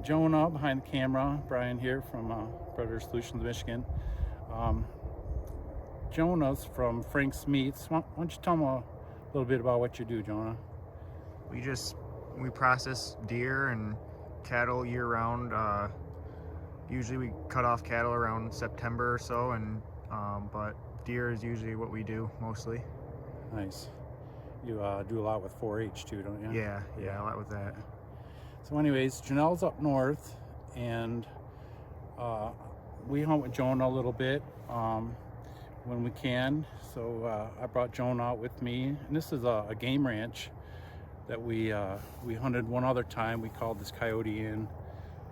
Jonah behind the camera. Brian here from Predator Solutions, Michigan. Jonah's from Frank's Meats. Why don't you tell them a little bit about what you do, Jonah? We process deer and cattle year round. Usually we cut off cattle around September or so, and but deer is usually what we do mostly. Nice. You do a lot with 4-H too, don't you? Yeah, a lot with that. So anyways, Janelle's up north, and we hunt with Jonah a little bit when we can. So I brought Jonah out with me, and this is a game ranch that we hunted one other time. We called this coyote in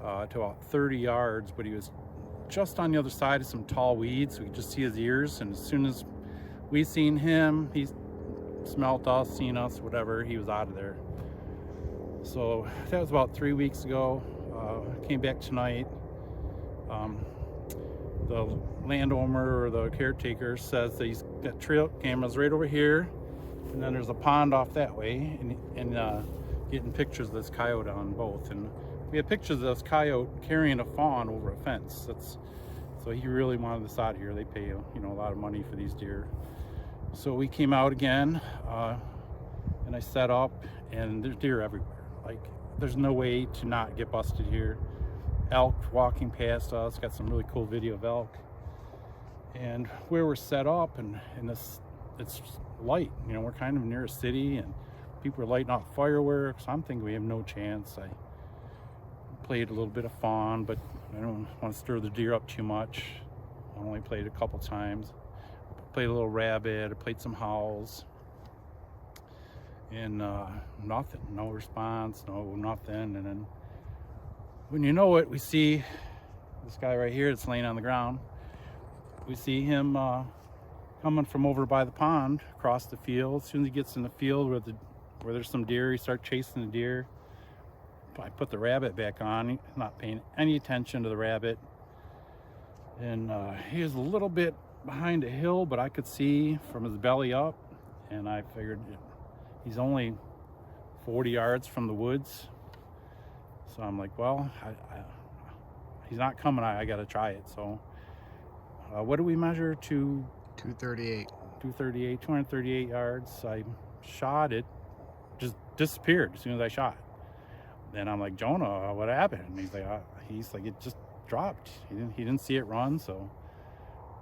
to about 30 yards, but he was just on the other side of some tall weeds, so we could just see his ears. And as soon as we seen him, he smelt us, seen us, whatever, he was out of there. So that was about 3 weeks ago. Came back tonight. The landowner or the caretaker says that he's got trail cameras right over here, and then there's a pond off that way, and getting pictures of this coyote on both. And we had pictures of this coyote carrying a fawn over a fence. So he really wanted this out of here. They pay a lot of money for these deer. So we came out again, and I set up, and there's deer everywhere. Like, there's no way to not get busted here. Elk walking past us. Got some really cool video of elk. And where we're set up, and it's light. We're kind of near a city, and people are lighting off fireworks. I'm thinking we have no chance. I played a little bit of fawn, but I don't want to stir the deer up too much. I only played a couple times. Played a little rabbit. I played some howls, and nothing. No response. Nothing. And then when you know it, we see this guy right here that's laying on the ground. We see him coming from over by the pond across the field. As soon as he gets in the field where there's some deer, he starts chasing the deer. I put the rabbit back on. He's not paying any attention to the rabbit, and he was a little bit behind a hill, but I could see from his belly up, and I figured he's only 40 yards from the woods. So I'm like, well, he's not coming. I got to try it. So what do we measure to? 238. 238 yards. I shot it, just disappeared as soon as I shot. Then I'm like, Jonah, what happened? And he's like, it just dropped. He didn't see it run. So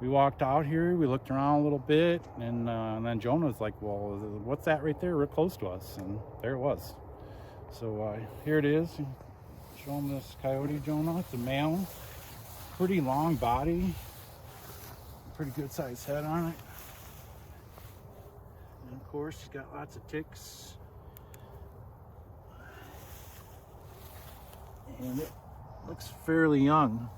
we walked out here. We looked around a little bit, and then Jonah's like, well, what's that right there? Real close to us, and there it was. So here it is. Show him this coyote, Jonah. It's a male, pretty long body, pretty good sized head on it, and of course he's got lots of ticks, and it looks fairly young.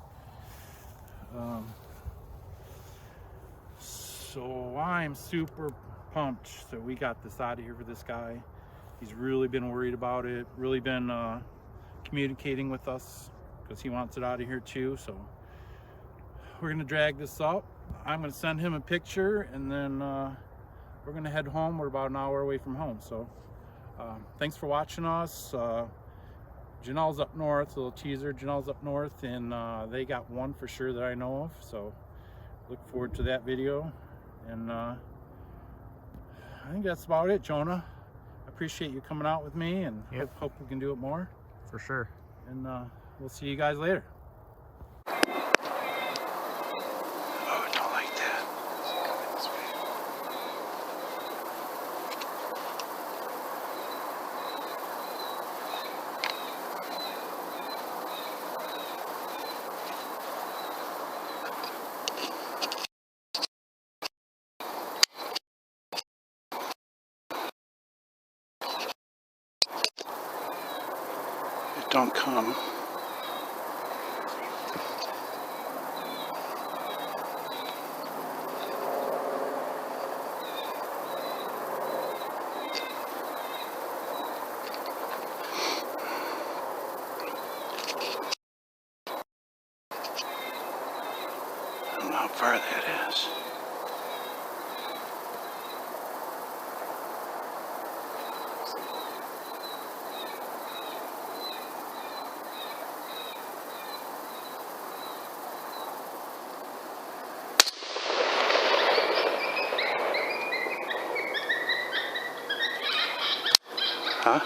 So I'm super pumped. So we got this out of here for this guy. He's really been worried about it, really been communicating with us because he wants it out of here too. So we're gonna drag this up. I'm gonna send him a picture, and then we're gonna head home. We're about an hour away from home. So thanks for watching us. Janelle's up north, a little teaser. Janelle's up north, and they got one for sure that I know of. So look forward to that video. And I think that's about it, Jonah. I appreciate you coming out with me, and hope we can do it more. For sure. And we'll see you guys later. Oh, I don't like that. Coming this way. Don't come. I don't know how far that is. Huh?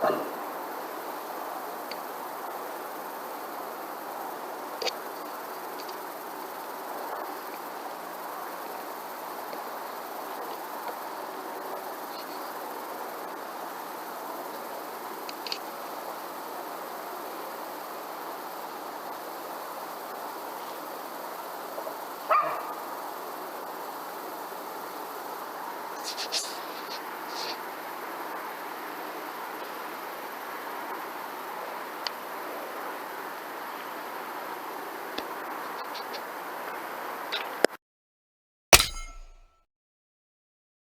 Right.